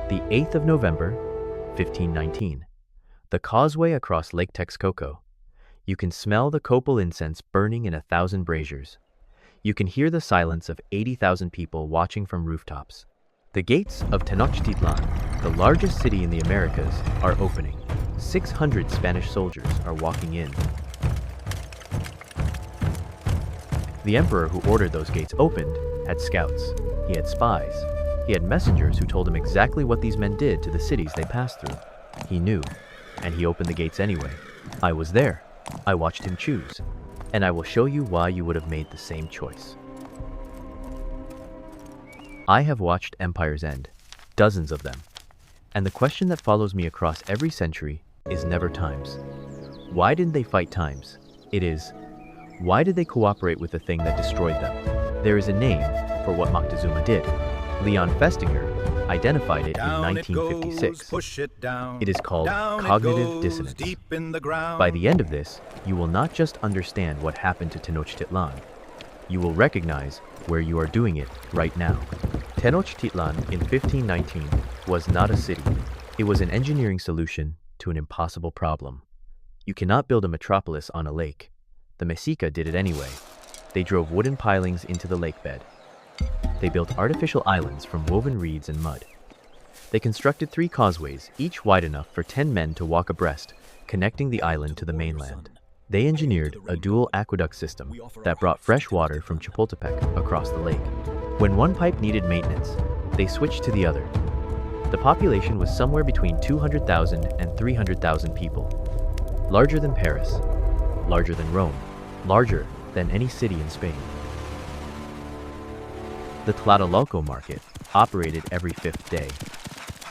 The 8th of November, 1519. The causeway across Lake Texcoco. You can smell the copal incense burning in 1,000 braziers. You can hear the silence of 80,000 people watching from rooftops. The gates of Tenochtitlan, the largest city in the Americas, are opening. 600 Spanish soldiers are walking in. The emperor who ordered those gates opened had scouts. He had spies. He had messengers who told him exactly what these men did to the cities they passed through. He knew, and he opened the gates anyway. I was there. I watched him choose, and I will show you why you would have made the same choice. I have watched empires end, dozens of them, and the question that follows me across every century is never times. Why didn't they fight times? It is, why did they cooperate with the thing that destroyed them? There is a name for what Moctezuma did. Leon Festinger identified it in 1956. It is called cognitive dissonance. By the end of this, you will not just understand what happened to Tenochtitlan. You will recognize where you are doing it right now. Tenochtitlan in 1519 was not a city. It was an engineering solution to an impossible problem. You cannot build a metropolis on a lake. The Mexica did it anyway. They drove wooden pilings into the lake bed. They built artificial islands from woven reeds and mud. They constructed 3 causeways, each wide enough for 10 men to walk abreast, connecting the island to the mainland. They engineered a dual aqueduct system that brought fresh water from Chapultepec across the lake. When one pipe needed maintenance, they switched to the other. The population was somewhere between 200,000 and 300,000 people. Larger than Paris, larger than Rome, larger than any city in Spain. The Tlatelolco market operated every 5th day.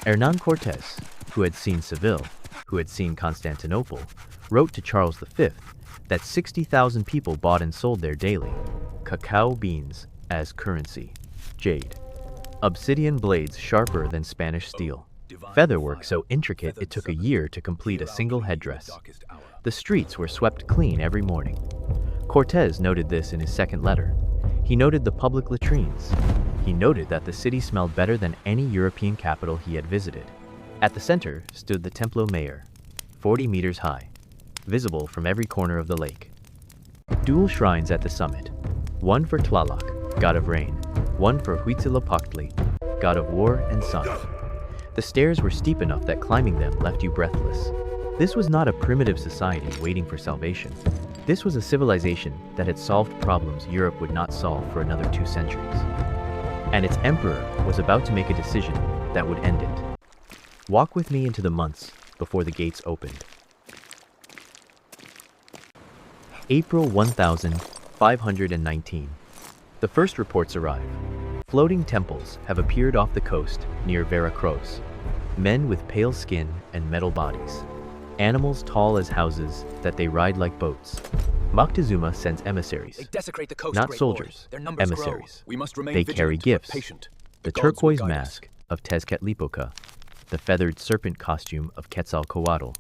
Hernán Cortes, who had seen Seville, who had seen Constantinople, wrote to Charles V that 60,000 people bought and sold there daily. Cacao beans as currency, jade, obsidian blades sharper than Spanish steel, featherwork so intricate it took a year to complete a single headdress. The streets were swept clean every morning. Cortes noted this in his second letter. He noted the public latrines. He noted that the city smelled better than any European capital he had visited. At the center stood the Templo Mayor, 40 meters high, visible from every corner of the lake. Dual shrines at the summit, one for Tlaloc, god of rain, one for Huitzilopochtli, god of war and sun. The stairs were steep enough that climbing them left you breathless. This was not a primitive society waiting for salvation. This was a civilization that had solved problems Europe would not solve for another 2 centuries. And its emperor was about to make a decision that would end it. Walk with me into the months before the gates opened. April 1519. The first reports arrive. Floating temples have appeared off the coast near Veracruz. Men with pale skin and metal bodies. Animals tall as houses that they ride like boats. Moctezuma sends emissaries, not soldiers, emissaries. They carry gifts, the turquoise mask of Tezcatlipoca, the feathered serpent costume of Quetzalcoatl,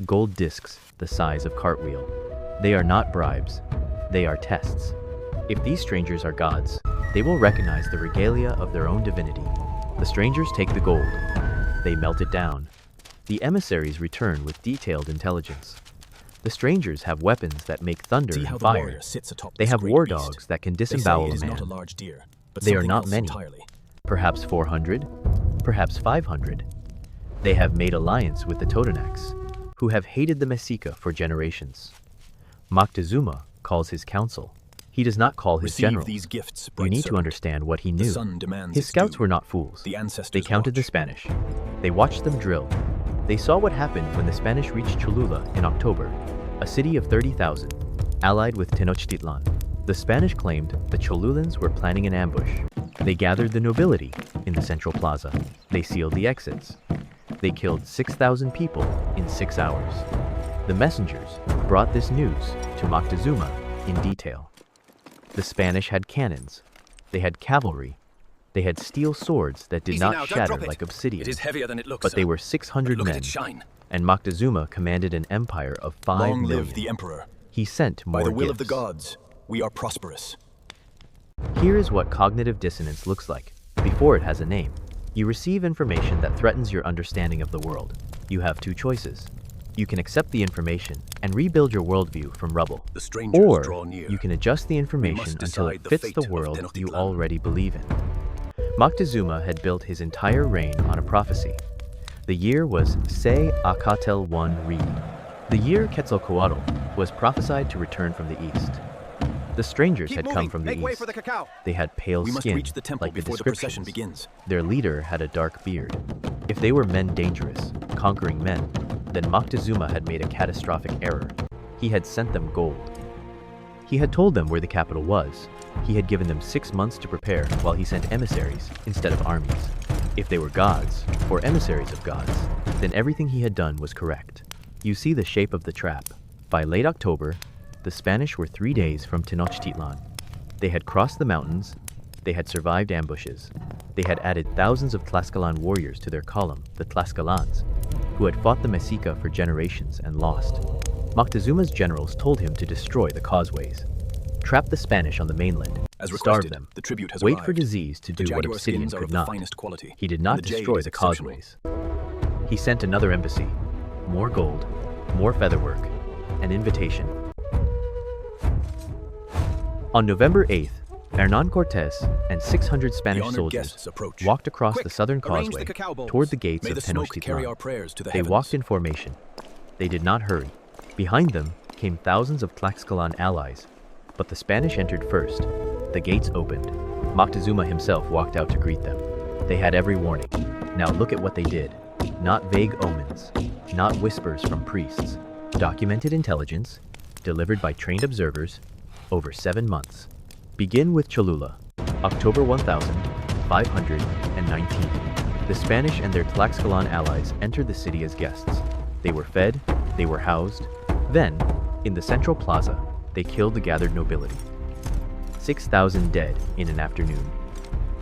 gold discs the size of cartwheel. They are not bribes, they are tests. If these strangers are gods, they will recognize the regalia of their own divinity. The strangers take the gold. They melt it down. The emissaries return with detailed intelligence. The strangers have weapons that make thunder and fire. They have war dogs that can disembowel a man. They are not many. Perhaps 400, perhaps 500. They have made alliance with the Totonacs, who have hated the Mexica for generations. Moctezuma calls his council. He does not call his generals. You need to understand what he knew. His scouts were not fools. They counted the Spanish. They watched them drill. They saw what happened when the Spanish reached Cholula in October, a city of 30,000, allied with Tenochtitlan. The Spanish claimed the Cholulans were planning an ambush. They gathered the nobility in the central plaza. They sealed the exits. They killed 6,000 people in 6 hours. The messengers brought this news to Moctezuma in detail. The Spanish had cannons. They had cavalry. They had steel swords that did not shatter like obsidian. It is heavier than it looks, but they were 600 men, and Moctezuma commanded an empire of 5 million. Long live the emperor. He sent more gifts. By the will gifts. of the gods, we are prosperous. Here is what cognitive dissonance looks like, before it has a name. You receive information that threatens your understanding of the world. You have two choices. You can accept the information and rebuild your worldview from rubble. The strangers draw Or near. you can adjust the information until it fits the world you already believe in. Moctezuma had built his entire reign on a prophecy. The year was Se Acatel 1 Reed. The year Quetzalcoatl was prophesied to return from the east. The strangers had come from the east. They had pale We must skin, reach the temple like the before the procession descriptions. begins. Their leader had a dark beard. If they were men dangerous, conquering men, then Moctezuma had made a catastrophic error. He had sent them gold. He had told them where the capital was. He had given them 6 months to prepare while he sent emissaries instead of armies. If they were gods, or emissaries of gods, then everything he had done was correct. You see the shape of the trap. By late October, the Spanish were 3 days from Tenochtitlan. They had crossed the mountains. They had survived ambushes. They had added thousands of Tlaxcalan warriors to their column, the Tlaxcalans, who had fought the massacre for generations and lost. Moctezuma's generals told him to destroy the causeways, trap the Spanish on the mainland, As starve requested, them, the tribute has wait arrived. for disease to The do what jaguar obsidian skins are could of the not. finest quality, He did and not the jade destroy is the exceptional. causeways. He sent another embassy, more gold, more featherwork, an invitation. On November 8th, Hernan Cortes and 600 The Spanish honored soldiers guests approach. walked across Quick, the southern arrange causeway the cacao bowls. toward the gates May of the smoke carry our Tenochtitlan. prayers to the They heavens. walked in formation. They did not hurry. Behind them came thousands of Tlaxcalan allies, but the Spanish entered first. The gates opened. Moctezuma himself walked out to greet them. They had every warning. Now look at what they did. Not vague omens, not whispers from priests. Documented intelligence, delivered by trained observers, over 7 months. Begin with Cholula, October 1519. The Spanish and their Tlaxcalan allies entered the city as guests. They were fed, they were housed. Then, in the central plaza, they killed the gathered nobility. 6,000 dead in an afternoon.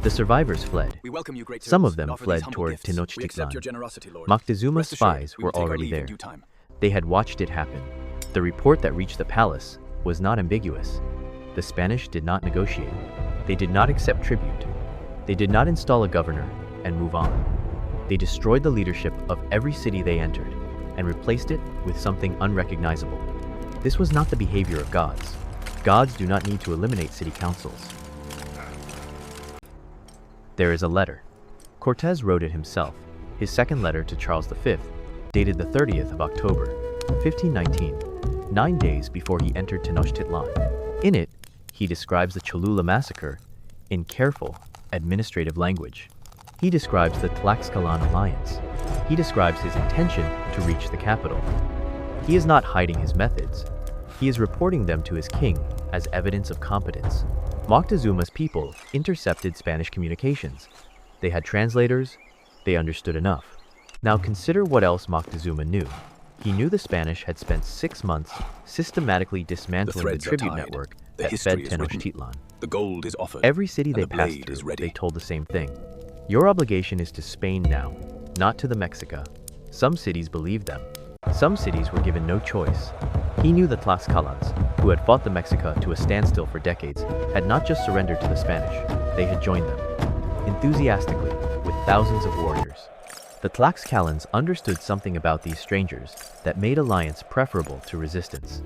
The survivors fled. We welcome you, great Some servants, of them and offer fled these humble toward gifts. We accept Tenochtitlan. your generosity, Lord. Moctezuma's Rest assured, spies we will were take our already leave in there. due time. They had watched it happen. The report that reached the palace was not ambiguous. The Spanish did not negotiate. They did not accept tribute. They did not install a governor and move on. They destroyed the leadership of every city they entered and replaced it with something unrecognizable. This was not the behavior of gods. Gods do not need to eliminate city councils. There is a letter. Cortes wrote it himself, his second letter to Charles V, dated the 30th of October, 1519, 9 days before he entered Tenochtitlan. In it, he describes the Cholula massacre in careful, administrative language. He describes the Tlaxcalan alliance. He describes his intention to reach the capital. He is not hiding his methods. He is reporting them to his king as evidence of competence. Moctezuma's people intercepted Spanish communications. They had translators. They understood enough. Now consider what else Moctezuma knew. He knew the Spanish had spent 6 months systematically dismantling the tribute network that fed Tenochtitlan. The gold is offered. Every city and they the passed blade is through, ready. they told the same thing. Your obligation is to Spain now, not to the Mexica. Some cities believed them. Some cities were given no choice. He knew the Tlaxcalans, who had fought the Mexica to a standstill for decades, had not just surrendered to the Spanish, they had joined them, enthusiastically, with thousands of warriors. The Tlaxcalans understood something about these strangers that made alliance preferable to resistance.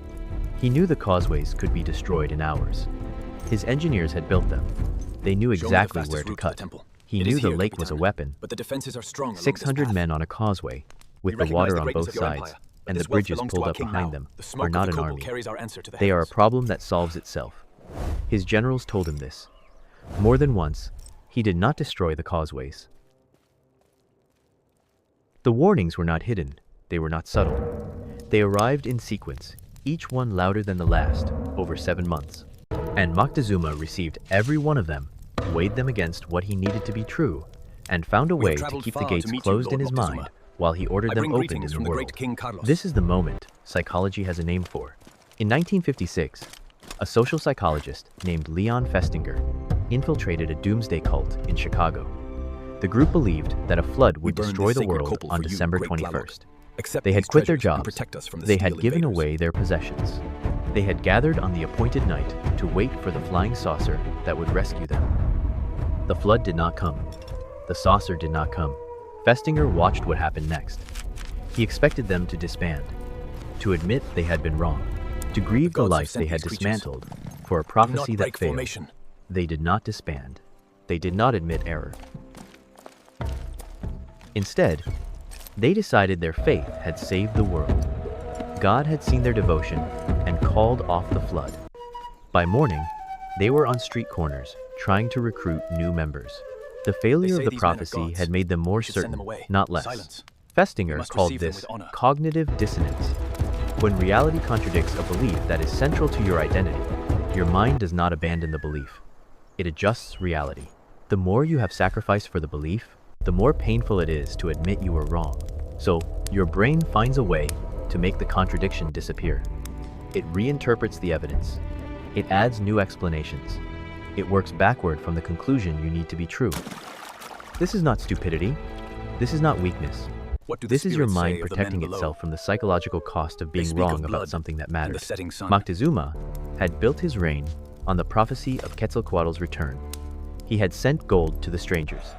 He knew the causeways could be destroyed in hours. His engineers had built them. They knew exactly where to cut. He knew the lake was a weapon. But the defenses are strong. 600 men on a causeway, with the water on both sides, and the bridges pulled up behind them, are not an army. They are a problem that solves itself. His generals told him this. More than once, he did not destroy the causeways. The warnings were not hidden. They were not subtle. They arrived in sequence, each one louder than the last, over 7 months. And Moctezuma received every one of them, weighed them against what he needed to be true, and found a way to keep the gates closed in his mind while he ordered them opened in the world. This is the moment psychology has a name for. In 1956, a social psychologist named Leon Festinger infiltrated a doomsday cult in Chicago. The group believed that a flood would destroy the world on December 21st. They had quit their jobs. They had given away their possessions. They had gathered on the appointed night to wait for the flying saucer that would rescue them. The flood did not come. the saucer did not come. Festinger watched what happened next. He expected them to disband, to admit they had been wrong, to grieve the life they had dismantled for a prophecy that failed. They did not disband. They did not admit error. Instead, they decided their faith had saved the world. God had seen their devotion and called off the flood. By morning, they were on street corners trying to recruit new members. The failure of the prophecy had made them more certain, not less. Festinger called this cognitive dissonance. When reality contradicts a belief that is central to your identity, your mind does not abandon the belief. It adjusts reality. The more you have sacrificed for the belief, the more painful it is to admit you were wrong. So, your brain finds a way to make the contradiction disappear. It reinterprets the evidence. It adds new explanations. It works backward from the conclusion you need to be true. This is not stupidity. This is not weakness. This is your mind protecting itself from the psychological cost of being wrong about something that matters. Moctezuma had built his reign on the prophecy of Quetzalcoatl's return. He had sent gold to the strangers.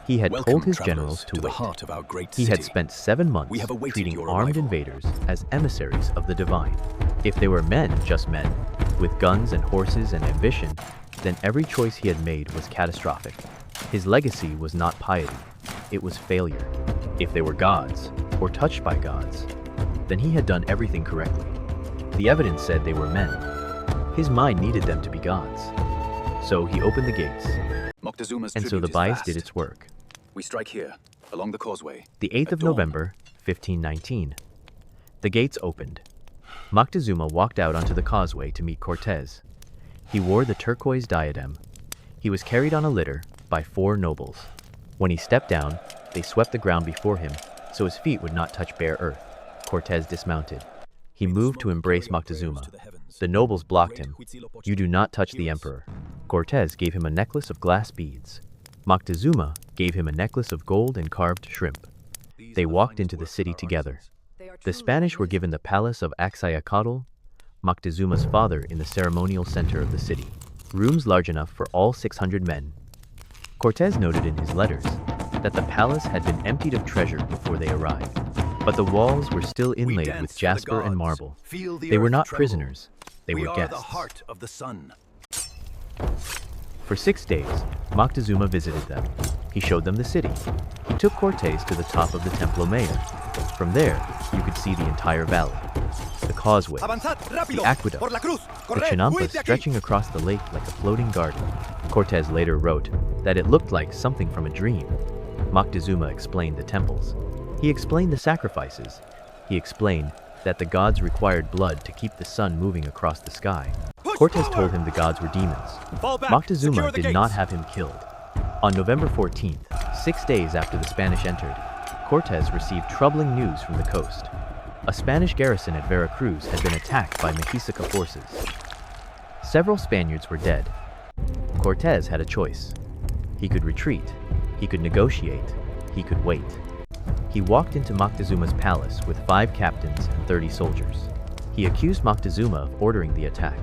He had told his generals to wait. He had spent 7 months treating armed invaders as emissaries of the divine. If they were men, just men, with guns and horses and ambition, then every choice he had made was catastrophic. His legacy was not piety, it was failure. If they were gods, or touched by gods, then he had done everything correctly. The evidence said they were men. His mind needed them to be gods. So he opened the gates. And so the bias did its work. We strike here, along the causeway. The 8th of November, 1519. The gates opened. Moctezuma walked out onto the causeway to meet Cortes. He wore the turquoise diadem. He was carried on a litter by 4 nobles. When he stepped down, they swept the ground before him so his feet would not touch bare earth. Cortes dismounted. He moved to embrace Moctezuma. The nobles blocked him. "You do not touch the emperor." Cortes gave him a necklace of glass beads. Moctezuma gave him a necklace of gold and carved shrimp. They walked into the city together. The Spanish were given the palace of Quetzalcoatl, Moctezuma's father, in the ceremonial center of the city. Rooms large enough for all 600 men. Cortes noted in his letters that the palace had been emptied of treasure before they arrived, but the walls were still inlaid with jasper and marble. They were not prisoners, they were guests. For 6 days, Moctezuma visited them. He showed them the city. He took Cortes to the top of the Templo Mayor. From there, you could see the entire valley, the causeway, the aqueduct, the chinampas stretching across the lake like a floating garden. Cortes later wrote that it looked like something from a dream. Moctezuma explained the temples. He explained the sacrifices. He explained that the gods required blood to keep the sun moving across the sky. Cortes told him the gods were demons. Moctezuma did not have him killed. On November 14th, 6 days after the Spanish entered, Cortes received troubling news from the coast. A Spanish garrison at Veracruz had been attacked by Mexica forces. Several Spaniards were dead. Cortes had a choice. He could retreat, he could negotiate, he could wait. He walked into Moctezuma's palace with 5 captains and 30 soldiers. He accused Moctezuma of ordering the attack.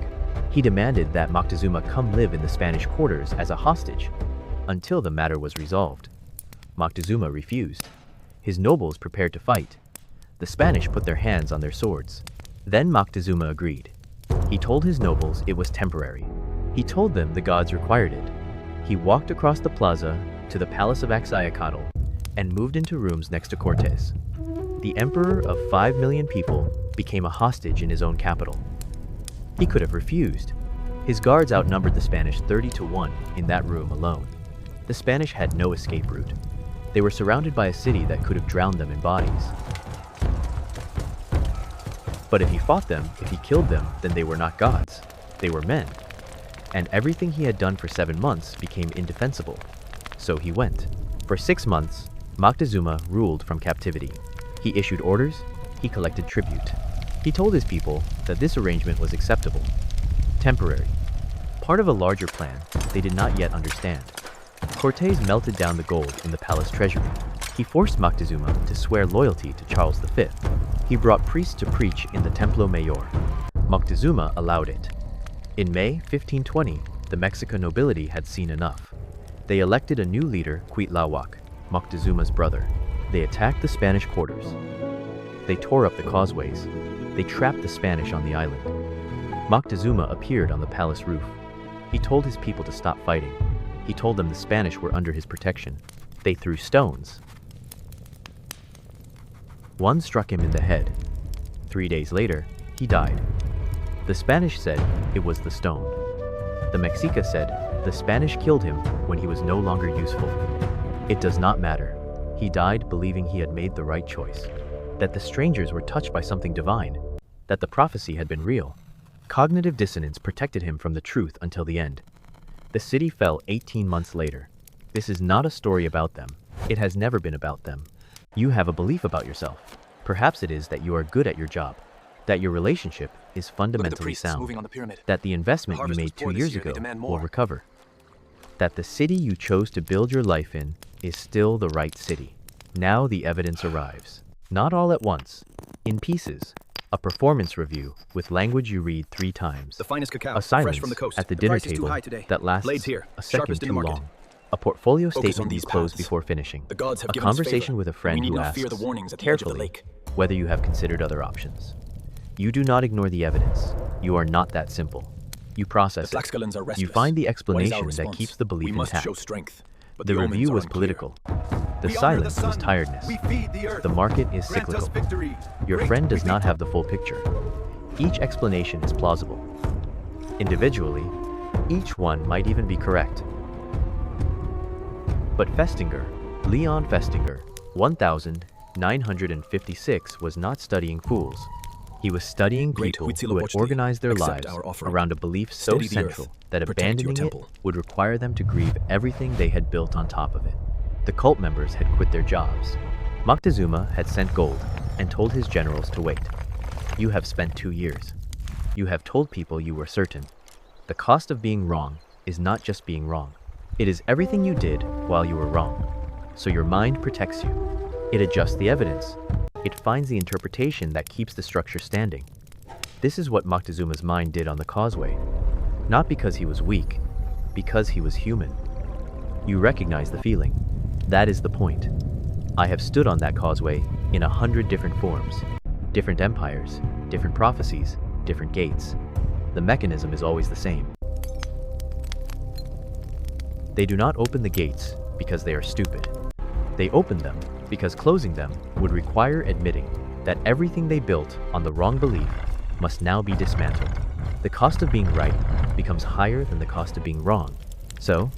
He demanded that Moctezuma come live in the Spanish quarters as a hostage until the matter was resolved. Moctezuma refused. His nobles prepared to fight. The Spanish put their hands on their swords. Then Moctezuma agreed. He told his nobles it was temporary. He told them the gods required it. He walked across the plaza to the palace of Quetzalcoatl and moved into rooms next to Cortes. The emperor of 5 million people became a hostage in his own capital. He could have refused. His guards outnumbered the Spanish 30-1 in that room alone. The Spanish had no escape route. They were surrounded by a city that could have drowned them in bodies. But if he fought them, if he killed them, then they were not gods. They were men. And everything he had done for 7 months became indefensible. So he went. For 6 months, Moctezuma ruled from captivity. He issued orders, he collected tribute. He told his people that this arrangement was acceptable, temporary, part of a larger plan they did not yet understand. Cortes melted down the gold in the palace treasury. He forced Moctezuma to swear loyalty to Charles V. He brought priests to preach in the Templo Mayor. Moctezuma allowed it. In May 1520, the Mexican nobility had seen enough. They elected a new leader, Quetzalcoatl. Moctezuma's brother. They attacked the Spanish Cortes. They tore up the causeways. They trapped the Spanish on the island. Moctezuma appeared on the palace roof. He told his people to stop fighting. He told them the Spanish were under his protection. They threw stones. One struck him in the head. 3 days later, he died. The Spanish said it was the stone. The Mexica said the Spanish killed him when he was no longer useful. It does not matter. He died believing he had made the right choice, that the strangers were touched by something divine, that the prophecy had been real. Cognitive dissonance protected him from the truth until the end. The city fell 18 months later. This is not a story about them. It has never been about them. You have a belief about yourself. Perhaps it is that you are good at your job, that your relationship is fundamentally sound, that the investment you made 2 years ago will recover, that the city you chose to build your life in is still the right city. Now the evidence arrives. Not all at once, in pieces. A performance review with language you read 3 times. The finest cacao, A silence fresh from the coast. at the The dinner price is too table high today. that lasts Blades here, a second sharpest in too the market. long. A portfolio Focus on statement these you close paths. before finishing. The gods have A given us conversation favor. with a friend We need who not asks fear the warnings at the edge of the carefully lake. whether you have considered other options. You do not ignore the evidence. You are not that simple. You process The it. Tlaxcalans are restless. You find the What is our explanation that response? keeps the belief We must intact. show strength, but The omens review are was unclear. political. The We honor silence the was sun. tiredness. We feed the earth. The market is Grant us cyclical. victory. Your Great friend does we not think. have the full picture. Each explanation is plausible. Individually, each one might even be correct. But Festinger, Leon Festinger, 1956, was not studying fools. He was studying Great people who had Huitzilopochtli, organized their accept lives our offering. around a belief so Steady the central earth. that Protect your abandoning it temple. would require them to grieve everything they had built on top of it. The cult members had quit their jobs. Moctezuma had sent gold and told his generals to wait. You have spent 2 years. You have told people you were certain. The cost of being wrong is not just being wrong. It is everything you did while you were wrong. So your mind protects you. It adjusts the evidence. It finds the interpretation that keeps the structure standing. This is what Moctezuma's mind did on the causeway. Not because he was weak, because he was human. You recognize the feeling. That is the point. I have stood on that causeway in 100 different forms, different empires, different prophecies, different gates. The mechanism is always the same. They do not open the gates because they are stupid. They open them because closing them would require admitting that everything they built on the wrong belief must now be dismantled. The cost of being right becomes higher than the cost of being wrong. So,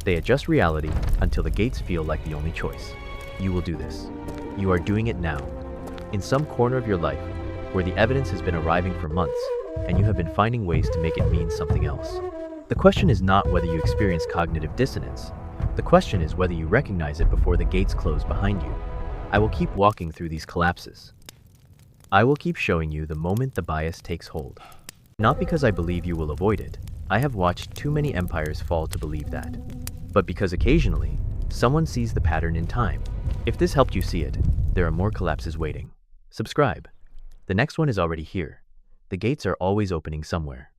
they adjust reality until the gates feel like the only choice. You will do this. You are doing it now. In some corner of your life, where the evidence has been arriving for months, and you have been finding ways to make it mean something else. The question is not whether you experience cognitive dissonance. The question is whether you recognize it before the gates close behind you. I will keep walking through these collapses. I will keep showing you the moment the bias takes hold. Not because I believe you will avoid it. I have watched too many empires fall to believe that. But because occasionally, someone sees the pattern in time. If this helped you see it, there are more collapses waiting. Subscribe. The next one is already here. The gates are always opening somewhere.